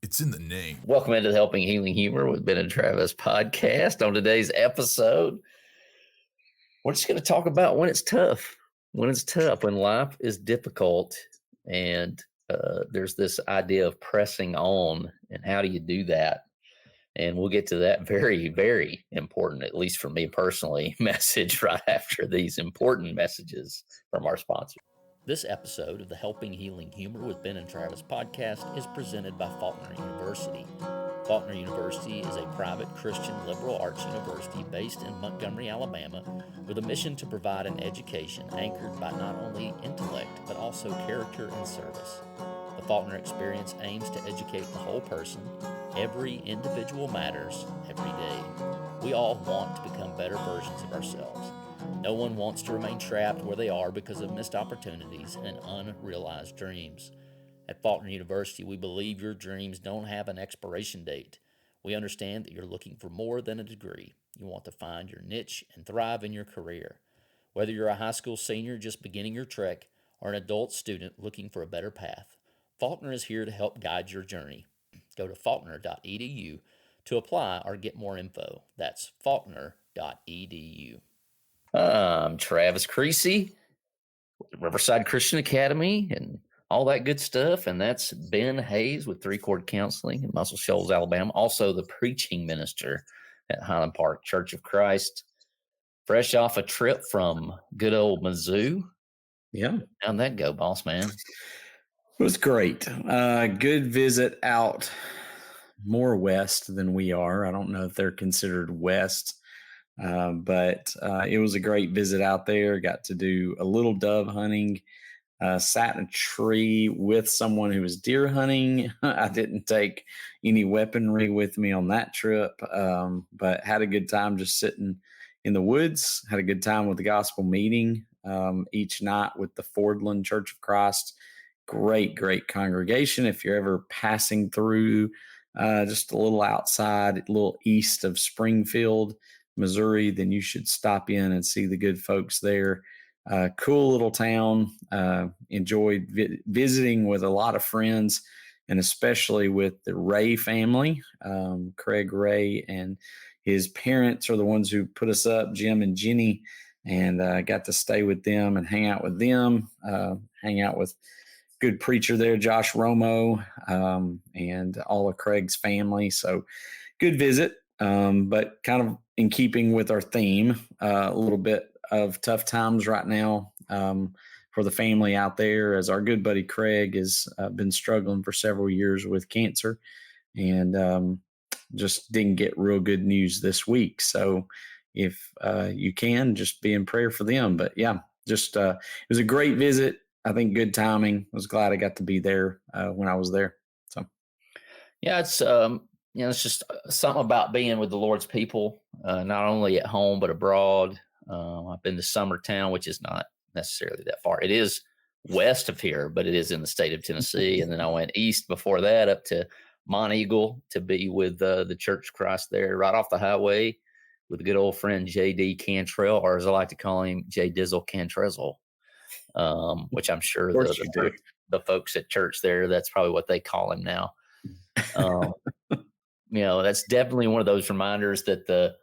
It's in the name. Welcome into the Helping Healing Humor with Ben and Travis podcast. On today's episode, we're just going to talk about when it's tough, when life is difficult, and there's this idea of pressing on, and how do you do that? And we'll get to that very, very important, at least for me personally, message right after these important messages from our sponsor. This episode of the Helping Healing Humor with Ben and Travis podcast is presented by Faulkner University. Faulkner University is a private Christian liberal arts university based in Montgomery, Alabama, with a mission to provide an education anchored by not only intellect, but also character and service. The Faulkner experience aims to educate the whole person. Every individual matters every day. We all want to become better versions of ourselves. No one wants to remain trapped where they are because of missed opportunities and unrealized dreams. At Faulkner University, we believe your dreams don't have an expiration date. We understand that you're looking for more than a degree. You want to find your niche and thrive in your career. Whether you're a high school senior just beginning your trek or an adult student looking for a better path, Faulkner is here to help guide your journey. Go to faulkner.edu to apply or get more info. That's faulkner.edu. I'm Travis Creasy, Riverside Christian Academy, and all that good stuff. And that's Ben Hayes with Three Chord Counseling in Muscle Shoals, Alabama. Also the preaching minister at Highland Park Church of Christ. Fresh off a trip from good old Mizzou. Yeah. How'd that go, boss man? It was great. Good visit out more west than we are. I don't know if they're considered west. But it was a great visit out there. Got to do a little dove hunting, sat in a tree with someone who was deer hunting. I didn't take any weaponry with me on that trip, but had a good time just sitting in the woods. Had a good time with the gospel meeting each night with the Fordland Church of Christ. Great congregation. If you're ever passing through just a little outside, a little east of Springfield, Missouri, then you should stop in and see the good folks there. Cool little town. Enjoyed visiting with a lot of friends, and especially with the Ray family. Craig Ray and his parents are the ones who put us up, Jim and Jenny, and got to stay with them and hang out with them, hang out with good preacher there, Josh Romo, and all of Craig's family. So good visit, but kind of in keeping with our theme, a little bit of tough times right now for the family out there, as our good buddy Craig has been struggling for several years with cancer, and just didn't get real good news this week. So if you can, just be in prayer for them. But yeah, just it was a great visit. I think good timing. I was glad I got to be there when I was there. So yeah, it's it's just something about being with the Lord's people, not only at home, but abroad. I've been to Summertown, which is not necessarily that far. It is west of here, but it is in the state of Tennessee. And then I went east before that up to Monteagle to be with the Church of Christ there, right off the highway with a good old friend, J.D. Cantrell, or as I like to call him, J. Dizzle Cantrezl, which I'm sure the folks at church there, that's probably what they call him now. That's definitely one of those reminders that the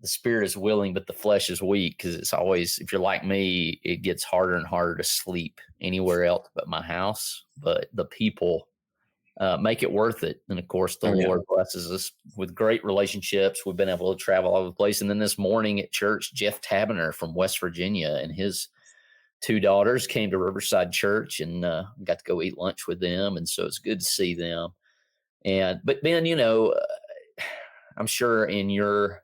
spirit is willing, but the flesh is weak. Because it's always, if you're like me, it gets harder and harder to sleep anywhere else but my house. But the people make it worth it. And of course, the Lord blesses us with great relationships. We've been able to travel all over the place. And then this morning at church, Jeff Taberner from West Virginia and his two daughters came to Riverside Church, and got to go eat lunch with them. And so it's good to see them. But Ben, I'm sure in your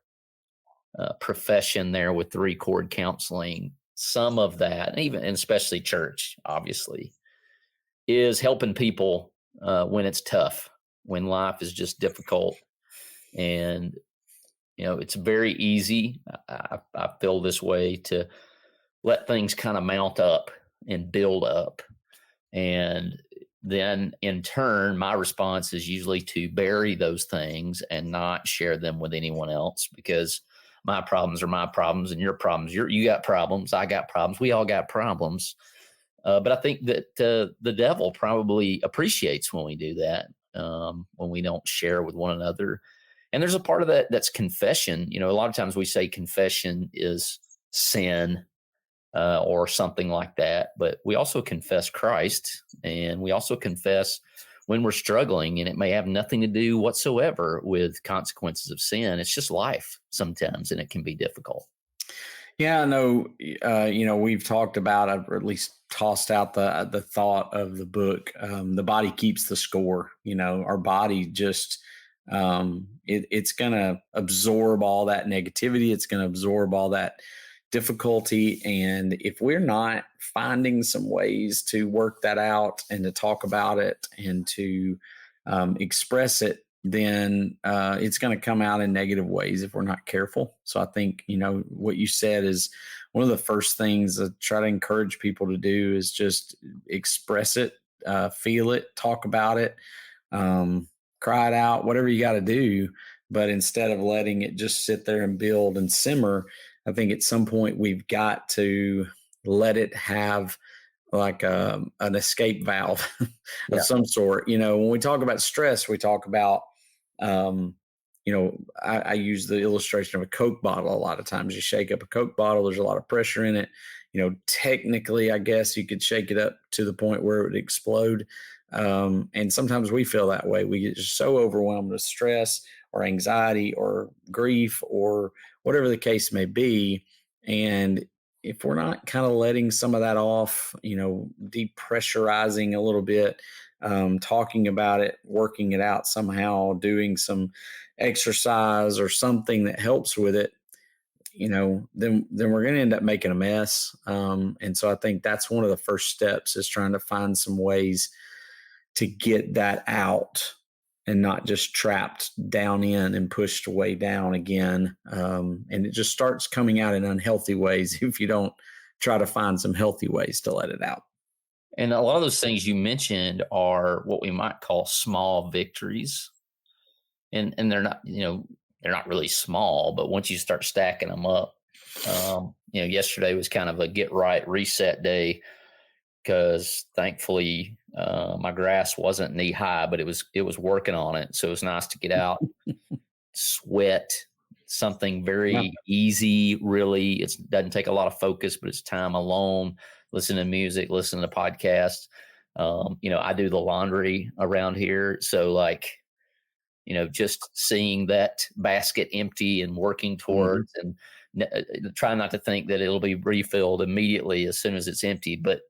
profession there with Three Chord Counseling, some of that, and especially church, obviously, is helping people when it's tough, when life is just difficult. And, it's very easy, I feel this way, to let things kind of mount up and build up. And then in turn, my response is usually to bury those things and not share them with anyone else, because my problems are my problems and your problems. You got problems. I got problems. We all got problems. But I think that the devil probably appreciates when we do that. when we don't share with one another. And there's a part of that that's confession. A lot of times we say confession is sin, or something like that. But we also confess Christ, and we also confess when we're struggling, and it may have nothing to do whatsoever with consequences of sin. It's just life sometimes, and it can be difficult. Yeah, I know. We've talked about, I've at least tossed out the thought of the book. The body keeps the score. Our body just it's going to absorb all that negativity. It's going to absorb all that difficulty, and if we're not finding some ways to work that out and to talk about it and to express it, then it's going to come out in negative ways if we're not careful. So I think, what you said is one of the first things I try to encourage people to do is just express it, feel it, talk about it, cry it out, whatever you got to do. But instead of letting it just sit there and build and simmer, I think at some point we've got to let it have like an escape valve of Yeah. some sort. When we talk about stress, we talk about, um, I use the illustration of a Coke bottle a lot of times. You shake up a Coke bottle, there's a lot of pressure in it. Technically, I guess you could shake it up to the point where it would explode. And sometimes we feel that way. We get just so overwhelmed with stress or anxiety or grief or whatever the case may be. And if we're not kind of letting some of that off, depressurizing a little bit, talking about it, working it out somehow, doing some exercise or something that helps with it, then we're going to end up making a mess. And so I think that's one of the first steps, is trying to find some ways to get that out and not just trapped down in and pushed way down again. And it just starts coming out in unhealthy ways if you don't try to find some healthy ways to let it out. And a lot of those things you mentioned are what we might call small victories. And they're not really small, but once you start stacking them up, yesterday was kind of a get right reset day, because thankfully my grass wasn't knee high, but it was working on it. So it was nice to get out, sweat, something Yeah. very easy. Really, it doesn't take a lot of focus, but it's time alone. Listen to music, listen to podcasts. I do the laundry around here, so like, just seeing that basket empty and working Mhm. towards, and try not to think that it'll be refilled immediately as soon as it's emptied. But,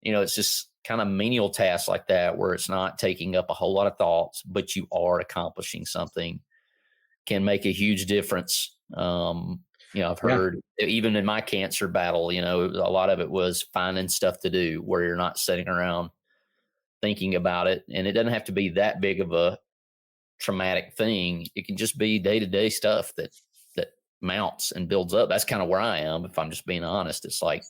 it's just kind of menial tasks like that, where it's not taking up a whole lot of thoughts, but you are accomplishing something, can make a huge difference. I've Yeah. heard even in my cancer battle, a lot of it was finding stuff to do where you're not sitting around thinking about it. And it doesn't have to be that big of a traumatic thing. It can just be day to day stuff that mounts and builds up. That's kind of where I am. If I'm just being honest, it's like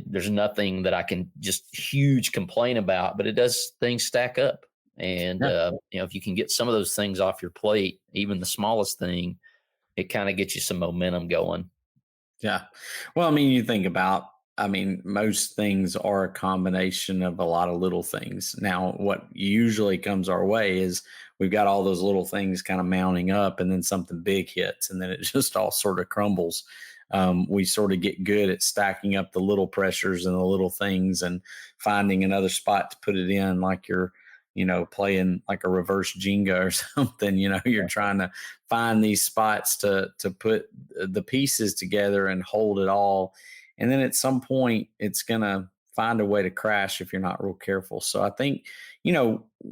there's nothing that I can just huge complain about, but it does things stack up. And Yeah. if you can get some of those things off your plate, even the smallest thing, it kind of gets you some momentum going. Yeah. Well, I mean, you think about, most things are a combination of a lot of little things. Now, what usually comes our way is we've got all those little things kind of mounting up, and then something big hits, and then it just all sort of crumbles. We sort of get good at stacking up the little pressures and the little things and finding another spot to put it in, like you're, playing like a reverse Jenga or something. You're trying to find these spots to put the pieces together and hold it all. And then at some point, it's going to find a way to crash if you're not real careful. So I think,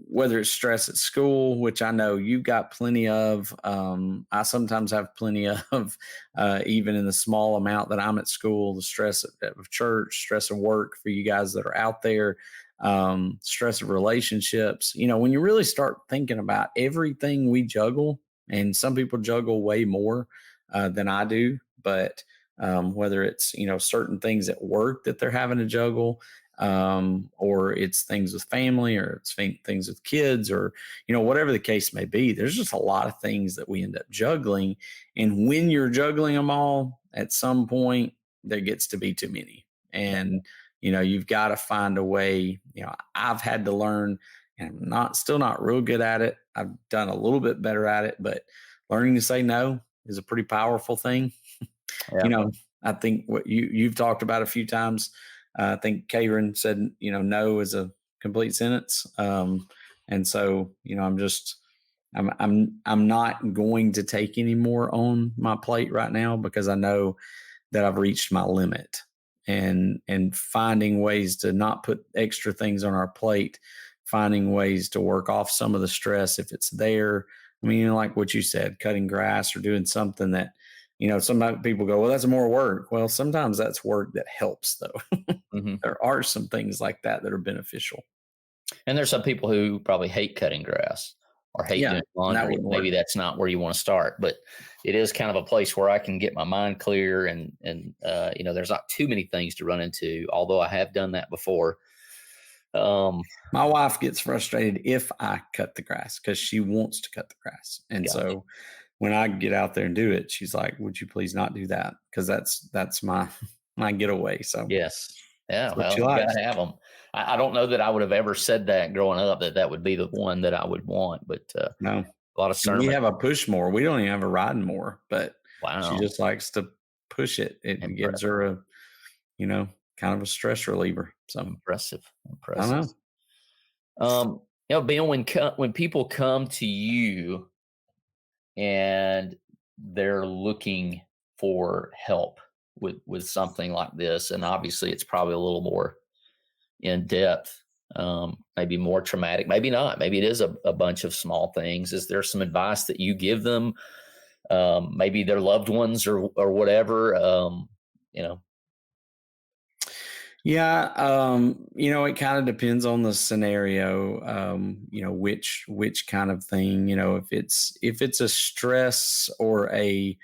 whether it's stress at school, which I know you've got plenty of, I sometimes have plenty of, even in the small amount that I'm at school, the stress of church, stress of work for you guys that are out there, stress of relationships. When you really start thinking about everything we juggle, and some people juggle way more than I do, but whether it's certain things at work that they're having to juggle, or it's things with family, or it's things with kids, or whatever the case may be, there's just a lot of things that we end up juggling. And when you're juggling them all, at some point there gets to be too many. And you've got to find a way. I've had to learn, and I'm still not real good at it. I've done a little bit better at it, but learning to say no is a pretty powerful thing. You Yeah. know, I think what you've talked about a few times. I think Karen said, no is a complete sentence. And so, I'm not going to take any more on my plate right now because I know that I've reached my limit, and finding ways to not put extra things on our plate, finding ways to work off some of the stress if it's there. I mean, like what you said, cutting grass or doing something that, some people go, well, that's more work. Well, sometimes that's work that helps though. Hmm. There are some things like that are beneficial. And there's some people who probably hate cutting grass or hate Yeah, doing and that laundry. wouldn't Maybe work. that's not where you want to start, but it is kind of a place where I can get my mind clear, and there's not too many things to run into. Although I have done that before. Um, My wife gets frustrated if I cut the grass because she wants to cut the grass. And Gotcha. so when I get out there and do it, she's like, "Would you please not do that?" Because that's my my getaway. So Yes. Yeah. that's what she Well, you got likes. to have them. I don't know that I would have ever said that growing up that that would be the one that I would want, but No, a lot of we sermon. have a push more. We don't even have a riding more, but she Wow. just likes to push it. It gives Impressive. her you know, kind of a stress reliever. So Impressive. I Impressive. don't know. Bill, when people come to you and they're looking for help with something like this, and obviously it's probably a little more in depth, maybe more traumatic, maybe not, maybe it is a bunch of small things. Is there some advice that you give them, maybe their loved ones or whatever, you know Yeah, it kind of depends on the scenario. Which kind of thing. If it's a stress or a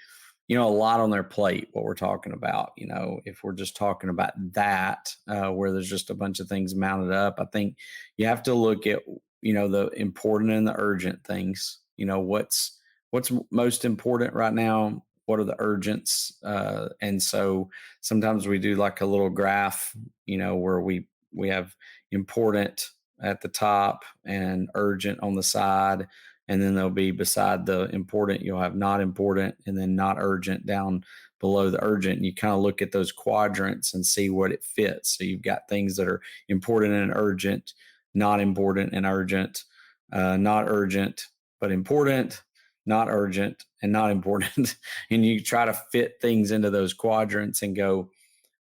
lot on their plate. What we're talking about. If we're just talking about that, where there's just a bunch of things mounted up, I think you have to look at the important and the urgent things. What's most important right now. What are the urgents? And so sometimes we do like a little graph, where we have important at the top and urgent on the side, and then there'll be beside the important you'll have not important, and then not urgent down below the urgent. And you kind of look at those quadrants and see what it fits. So you've got things that are important and urgent, not important and urgent, not urgent but important, not urgent and not important. And you try to fit things into those quadrants and go,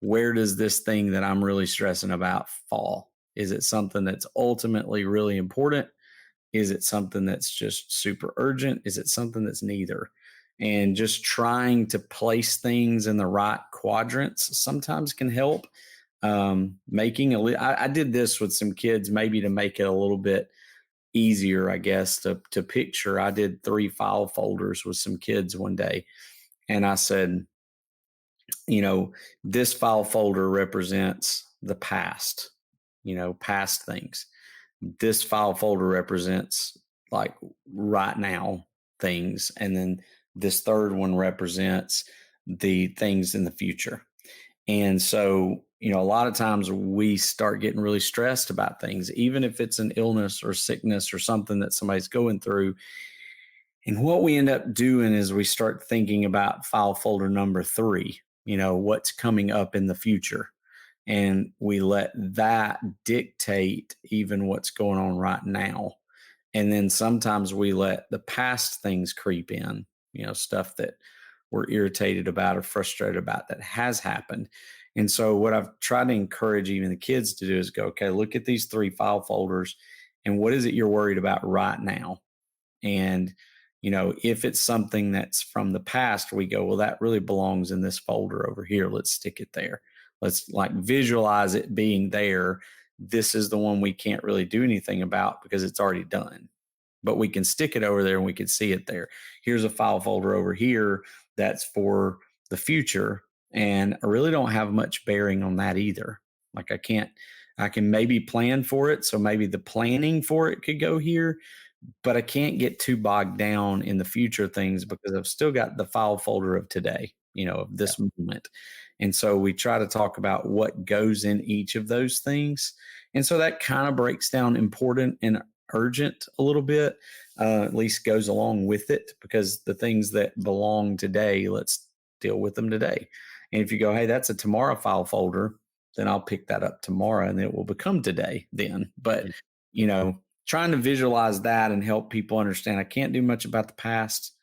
where does this thing that I'm really stressing about fall? Is it something that's ultimately really important? Is it something that's just super urgent? Is it something that's neither? And just trying to place things in the right quadrants sometimes can help. I did this with some kids, maybe to make it a little bit easier, I guess, to picture. I did 3 file folders with some kids one day, and I said, you know, this file folder represents the past, past things. This file folder represents like right now things. And then this third one represents the things in the future. And so, a lot of times we start getting really stressed about things, even if it's an illness or sickness or something that somebody's going through. And what we end up doing is we start thinking about file folder number 3, what's coming up in the future. And we let that dictate even what's going on right now. And then sometimes we let the past things creep in, stuff that we're irritated about or frustrated about that has happened. And so, what I've tried to encourage even the kids to do is go, okay, look at these 3 file folders and what is it you're worried about right now? And, if it's something that's from the past, we go, well, that really belongs in this folder over here. Let's stick it there. Let's like visualize it being there. This is the one we can't really do anything about because it's already done, but we can stick it over there and we can see it there. Here's a file folder over here that's for the future. And I really don't have much bearing on that either. Like I can maybe plan for it. So maybe the planning for it could go here, but I can't get too bogged down in the future things because I've still got the file folder of today, of Yeah. this moment. And so we try to talk about what goes in each of those things. And so that kind of breaks down important and urgent a little bit, at least goes along with it, because the things that belong today, let's deal with them today. And if you go, hey, that's a tomorrow file folder, then I'll pick that up tomorrow and it will become today then. But, trying to visualize that and help people understand I can't do much about the past.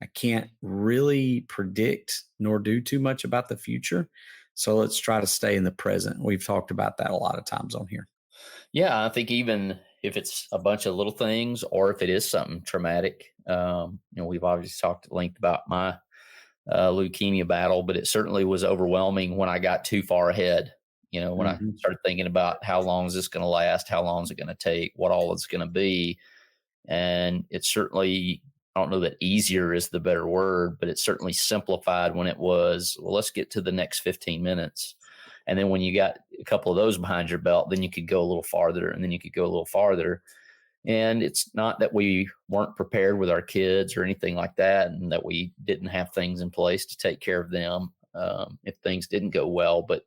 I can't really predict nor do too much about the future. So let's try to stay in the present. We've talked about that a lot of times on here. Yeah, I think even if it's a bunch of little things or if it is something traumatic, we've obviously talked at length about my leukemia battle, but it certainly was overwhelming when I got too far ahead. When I Mhm. started thinking about how long is this going to last? How long is it going to take? What all it's going to be? And it's certainly, I don't know that easier is the better word, but it's certainly simplified when it was, well, let's get to the next 15 minutes. And then when you got a couple of those behind your belt, then you could go a little farther and then you could go a little farther. And it's not that we weren't prepared with our kids or anything like that, and that we didn't have things in place to take care of them if things didn't go well. But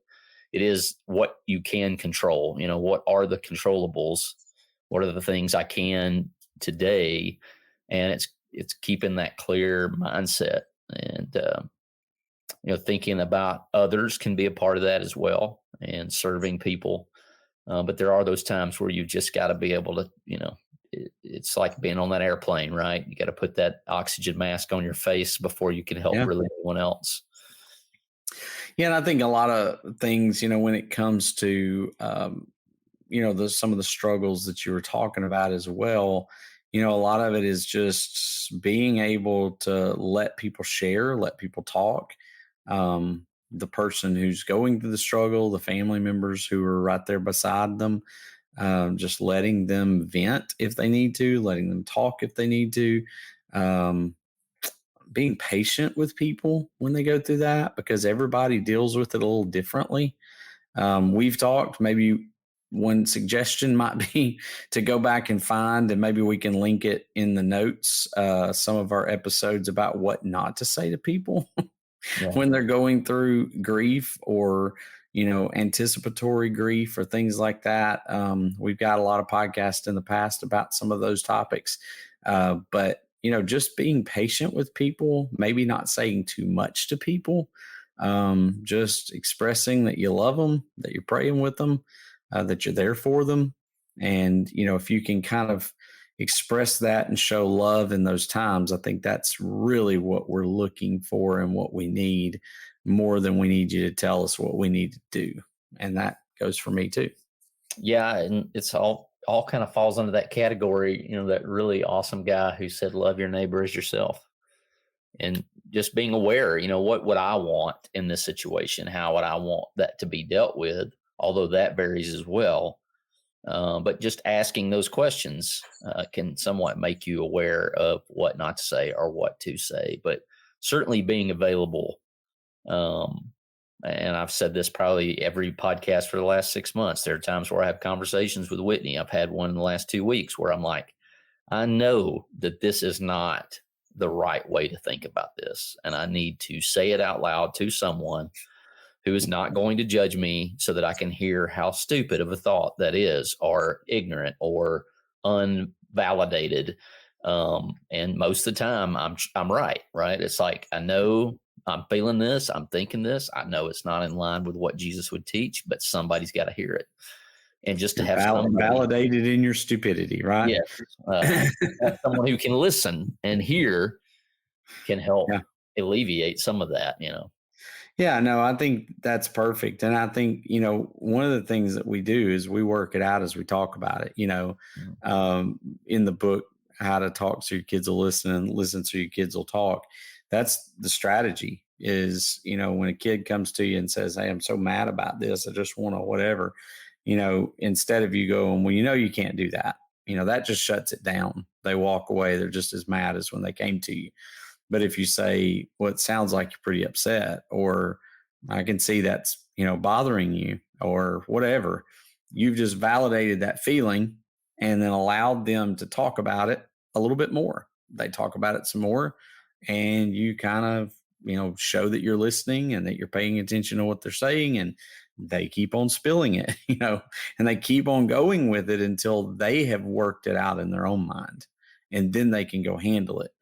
it is what you can control. What are the controllables? What are the things I can today? And it's keeping that clear mindset, and thinking about others can be a part of that as well, and serving people. But there are those times where you've just got to be able to, it's like being on that airplane, right? You got to put that oxygen mask on your face before you can help Yeah. really anyone else. Yeah. And I think a lot of things, when it comes to, some of the struggles that you were talking about as well, a lot of it is just being able to let people share, let people talk. The person who's going through the struggle, the family members who are right there beside them, just letting them vent if they need to, letting them talk if they need to. Um, Being patient with people when they go through that, because everybody deals with it a little differently. We've talked, maybe one suggestion might be to go back and find, and maybe we can link it in the notes, some of our episodes about what not to say to people Yeah. when they're going through grief, or anticipatory grief or things like that. We've got a lot of podcasts in the past about some of those topics, but just being patient with people, maybe not saying too much to people, just expressing that you love them, that you're praying with them, that you're there for them. And if you can kind of express that and show love in those times, I think that's really what we're looking for and what we need, more than we need you to tell us what we need to do. And that goes for me too. Yeah. And it's all kind of falls under that category, that really awesome guy who said, love your neighbor as yourself. And just being aware, what would I want in this situation? How would I want that to be dealt with? Although that varies as well. But just asking those questions can somewhat make you aware of what not to say or what to say. But certainly being available. And I've said this probably every podcast for the last 6 months. There are times where I have conversations with Whitney. I've had one in the last 2 weeks where I'm like, I know that this is not the right way to think about this. And I need to say it out loud to someone who is not going to judge me, so that I can hear how stupid of a thought that is, or ignorant, or unvalidated. And most of the time I'm right. It's like, I know I'm feeling this, I'm thinking this. I know it's not in line with what Jesus would teach, but somebody's got to hear it. And just to You're have somebody, validated in your stupidity, right? yes, have someone who can listen and hear can help Yeah. alleviate some of that. Yeah, no, I think that's perfect. And I think, one of the things that we do is we work it out as we talk about it, Mm. in the book, How to Talk So Your Kids Will Listen and Listen So Your Kids Will Talk. That's the strategy is, when a kid comes to you and says, hey, I'm so mad about this, I just want to whatever, instead of you going, well, you can't do that, that just shuts it down. They walk away. They're just as mad as when they came to you. But if you say, well, it sounds like you're pretty upset, or I can see that's, bothering you, or whatever, you've just validated that feeling and then allowed them to talk about it a little bit more. They talk about it some more, and you kind of, show that you're listening and that you're paying attention to what they're saying. And they keep on spilling it, and they keep on going with it until they have worked it out in their own mind. And then they can go handle it.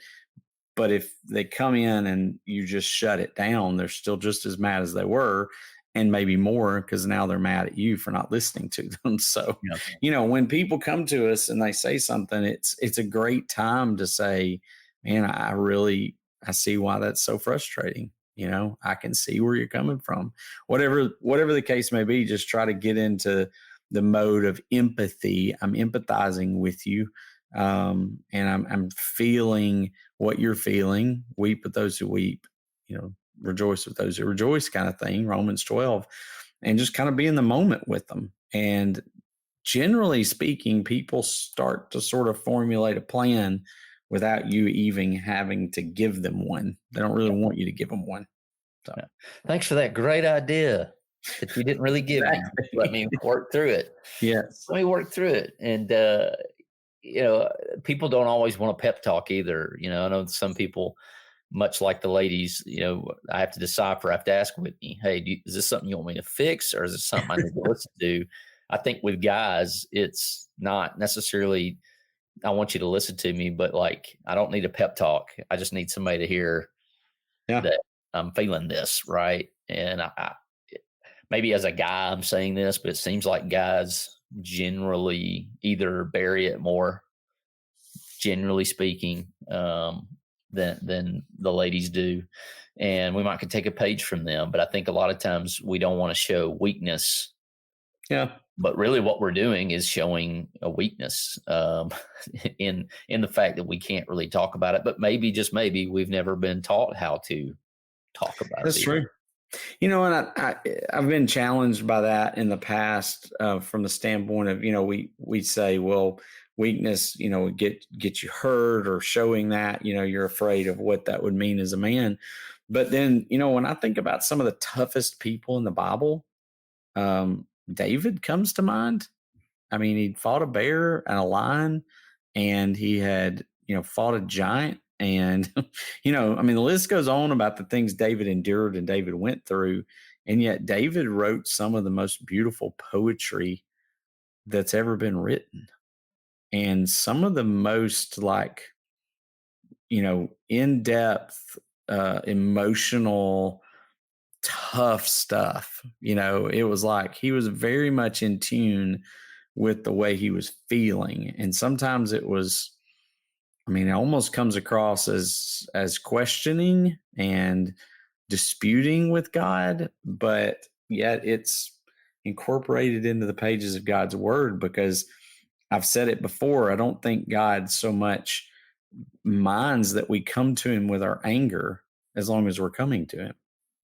But if they come in and you just shut it down, they're still just as mad as they were, and maybe more, because now they're mad at you for not listening to them. So, Yeah. when people come to us and they say something, it's a great time to say, man, I see why that's so frustrating. I can see where you're coming from. Whatever the case may be, just try to get into the mode of empathy. I'm empathizing with you. And I'm feeling what you're feeling. Weep with those who weep, rejoice with those who rejoice, kind of thing, Romans 12, and just kind of be in the moment with them. And generally speaking, people start to sort of formulate a plan without you even having to give them one. They don't really want you to give them one. So, Yeah. Thanks for that great idea that you didn't really give me. Let me exactly. work through it. Yes. Let me work through it. And, people don't always want a pep talk either. I know some people, much like the ladies, I have to decipher, I have to ask Whitney, hey, is this something you want me to fix, or is it something I need to listen to? I think with guys, it's not necessarily, I want you to listen to me, but like, I don't need a pep talk. I just need somebody to hear Yeah. that I'm feeling this, right? And maybe as a guy, I'm saying this, but it seems like guys generally either bury it more, generally speaking, than the ladies do. And we might could take a page from them, but I think a lot of times we don't want to show weakness. Yeah. But really, what we're doing is showing a weakness, in the fact that we can't really talk about it. But maybe, just maybe, we've never been taught how to talk about it That's either. true. And I've been challenged by that in the past, from the standpoint of, we say, well, weakness, would get you hurt, or showing that, you're afraid of what that would mean as a man. But then, when I think about some of the toughest people in the Bible, David comes to mind. I mean, he fought a bear and a lion, and he had, fought a giant. And, I mean, the list goes on about the things David endured and David went through. And yet, David wrote some of the most beautiful poetry that's ever been written. And some of the most, like, in depth, emotional, tough stuff. It was like he was very much in tune with the way he was feeling. And sometimes it was, I mean, it almost comes across as questioning and disputing with God, but yet it's incorporated into the pages of God's word. Because I've said it before, I don't think God so much minds that we come to him with our anger, as long as we're coming to him.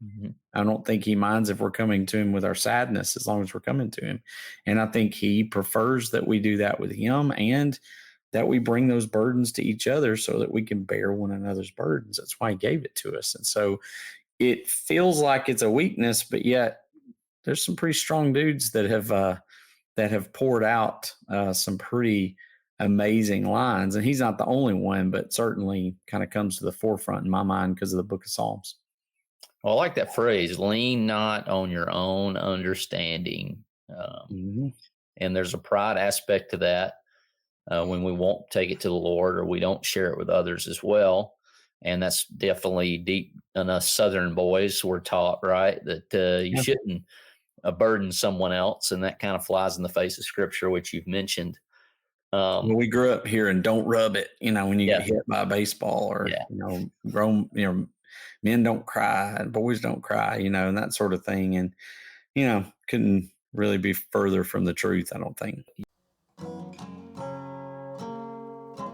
Mhm. I don't think he minds if we're coming to him with our sadness, as long as we're coming to him. And I think he prefers that we do that with him, and that we bring those burdens to each other so that we can bear one another's burdens. That's why he gave it to us. And so it feels like it's a weakness, but yet there's some pretty strong dudes that have poured out, some pretty amazing lines. And he's not the only one, but certainly kind of comes to the forefront in my mind because of the book of Psalms. Well, I like that phrase, lean not on your own understanding. Mhm. And there's a pride aspect to that, when we won't take it to the Lord, or we don't share it with others as well. And that's definitely deep in us Southern boys. We're taught, right, that you Yeah. shouldn't burden someone else. And that kind of flies in the face of scripture, which you've mentioned. Well, we grew up here, and don't rub it, when you Yeah. get hit by a baseball, or, Yeah. grown, men don't cry, boys don't cry, and that sort of thing. And, couldn't really be further from the truth, I don't think.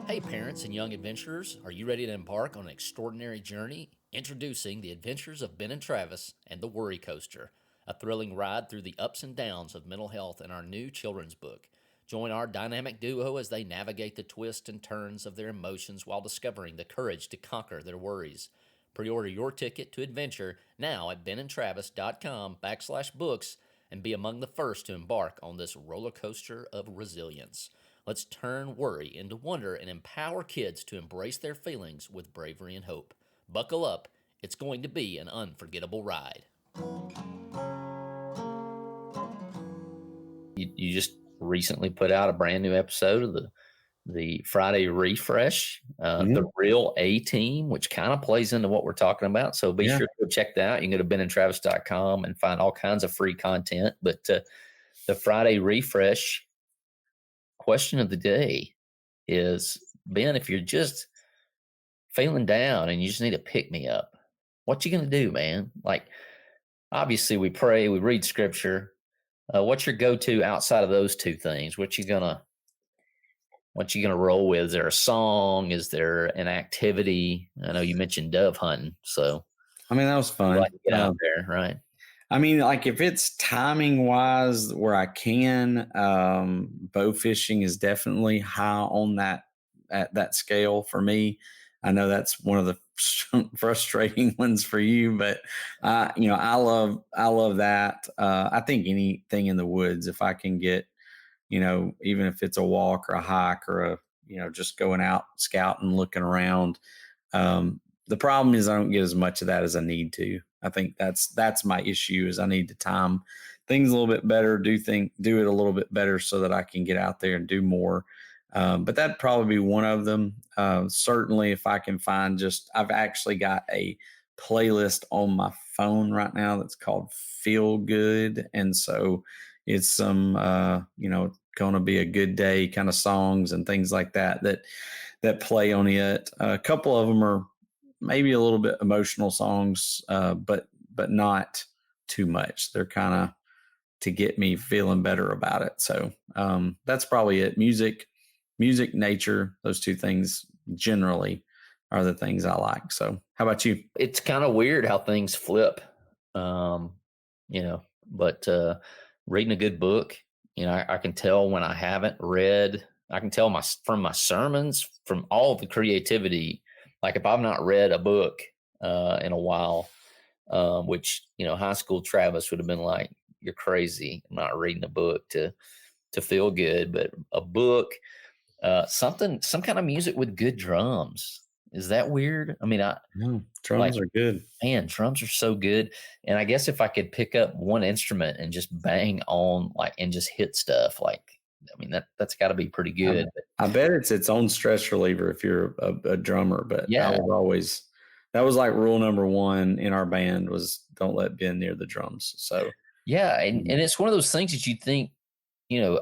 Hey, parents and young adventurers, are you ready to embark on an extraordinary journey? Introducing The Adventures of Ben and Travis and the Worry Coaster, a thrilling ride through the ups and downs of mental health in our new children's book. Join our dynamic duo as they navigate the twists and turns of their emotions while discovering the courage to conquer their worries. Pre-order your ticket to adventure now at benandtravis.com/books and be among the first to embark on this roller coaster of resilience. Let's turn worry into wonder and empower kids to embrace their feelings with bravery and hope. Buckle up, it's going to be an unforgettable ride. you just recently put out a brand new episode of the Friday refresh, the real A team, which kind of plays into what we're talking about. So be sure to go check that out. You can go to benandtravis.com and find all kinds of free content. But the Friday refresh question of the day is, Ben, if you're just feeling down and you just need to pick me up, what you going to do, man? Like, obviously we pray, we read scripture. What's your go-to outside of those two things? What you gonna roll with? Is there a song? Is there an activity? I know you mentioned dove hunting, so I mean, that was fun. like to get out there, right? I mean, like if it's timing wise where I can, bow fishing is definitely high on that scale for me. I know that's one of the frustrating ones for you, but I love that. I think anything in the woods, if I can get, even if it's a walk or a hike or just going out scouting, looking around. The problem is I don't get as much of that as I need to. I think that's my issue is I need to time things a little bit better, do it a little bit better so that I can get out there and do more. But that'd probably be one of them. Certainly if I can find I've actually got a playlist on my phone right now that's called Feel Good. And so it's some, going to be a good day kind of songs and things like that play on it. A couple of them are maybe a little bit emotional songs, but not too much. They're kind of to get me feeling better about it. So that's probably it. Music, nature, those two things generally are the things I like. So how about you? It's kind of weird how things flip, but reading a good book, I can tell when I haven't read. I can tell from my sermons, from all the creativity. Like if I've not read a book in a while, which high school Travis would have been like, "You're crazy! I'm not reading a book to feel good." But a book, some kind of music with good drums. Is that weird? I mean, drums are good. Man, drums are so good. And I guess if I could pick up one instrument and just bang on and just hit stuff, that's got to be pretty good. I bet it's its own stress reliever if you're a drummer. But yeah, that was like rule number one in our band was don't let Ben near the drums. So yeah, and it's one of those things that you think,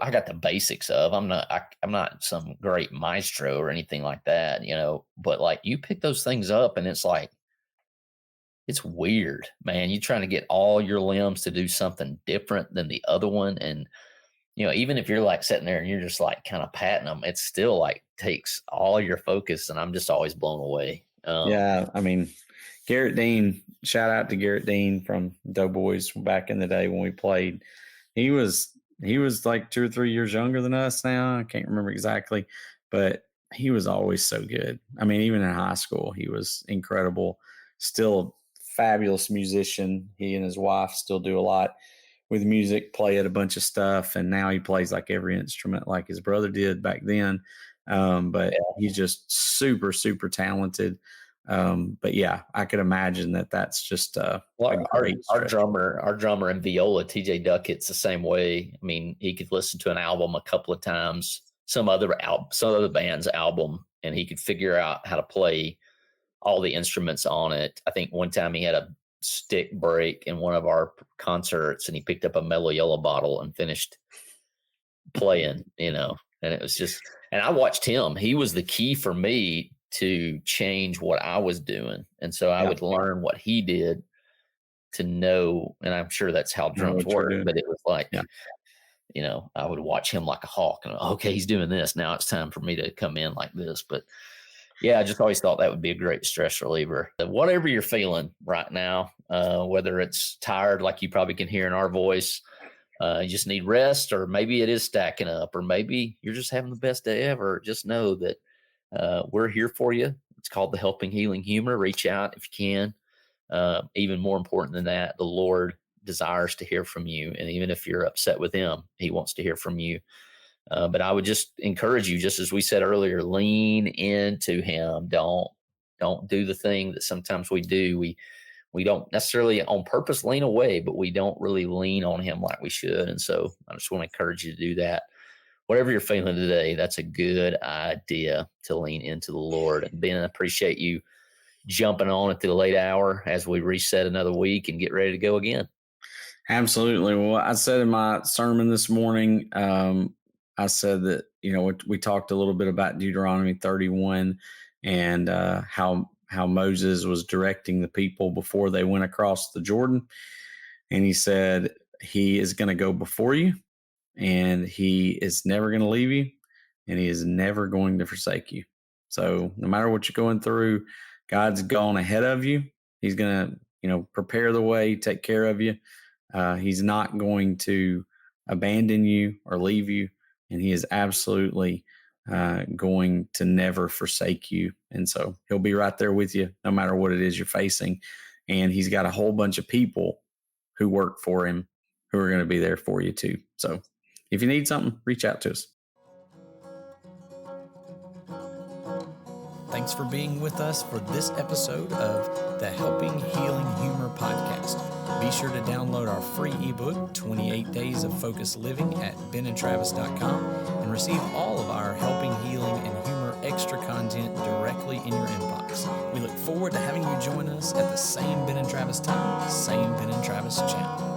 I got the basics of. I'm not some great maestro or anything like that, but like you pick those things up and it's like, it's weird, man. You're trying to get all your limbs to do something different than the other one. And, even if you're like sitting there and you're just like kind of patting them, it still like takes all your focus. And I'm just always blown away. Yeah. I mean, Garrett Dean, shout out to Garrett Dean from Doughboys back in the day when we played. He was like 2 or 3 years younger than us now. I can't remember exactly, but he was always so good. I mean, even in high school, he was incredible. Still a fabulous musician. He and his wife still do a lot with music, play at a bunch of stuff. And now he plays like every instrument like his brother did back then. But he's just super, super talented. But yeah, I could imagine that's just a great our drummer and viola, TJ Duckett's the same way. I mean, he could listen to an album a couple of times, some other band's album, and he could figure out how to play all the instruments on it. I think one time he had a stick break in one of our concerts and he picked up a Mellow Yellow bottle and finished playing, and it was just, and I watched him. He was the key for me to change what I was doing. And so I would learn what he did to know, and I'm sure that's how drums work, but it was like, I would watch him like a hawk and okay, he's doing this. Now it's time for me to come in like this. But yeah, I just always thought that would be a great stress reliever. Whatever you're feeling right now, whether it's tired, like you probably can hear in our voice, you just need rest, or maybe it is stacking up, or maybe you're just having the best day ever. Just know that we're here for you. It's called the Helping Healing Humor. Reach out if you can. Even more important than that, the Lord desires to hear from you. And even if you're upset with him, he wants to hear from you. But I would just encourage you, just as we said earlier, lean into him. Don't do the thing that sometimes we do. we don't necessarily on purpose lean away, but we don't really lean on him like we should. And so I just want to encourage you to do that. Whatever you're feeling today, that's a good idea to lean into the Lord. And Ben, I appreciate you jumping on at the late hour as we reset another week and get ready to go again. Absolutely. Well, I said in my sermon this morning, I said that, we talked a little bit about Deuteronomy 31 and how Moses was directing the people before they went across the Jordan. And he said, he is going to go before you, and he is never going to leave you, and he is never going to forsake you. So no matter what you're going through, God's gone ahead of you. He's going to, prepare the way, take care of you. He's not going to abandon you or leave you, and he is absolutely going to never forsake you. And so he'll be right there with you no matter what it is you're facing. And he's got a whole bunch of people who work for him who are going to be there for you too. So if you need something, reach out to us. Thanks for being with us for this episode of the Helping Healing Humor podcast. Be sure to download our free ebook, 28 Days of Focused Living, at benandtravis.com and receive all of our Helping Healing and Humor extra content directly in your inbox. We look forward to having you join us at the same Ben and Travis time, same Ben and Travis channel.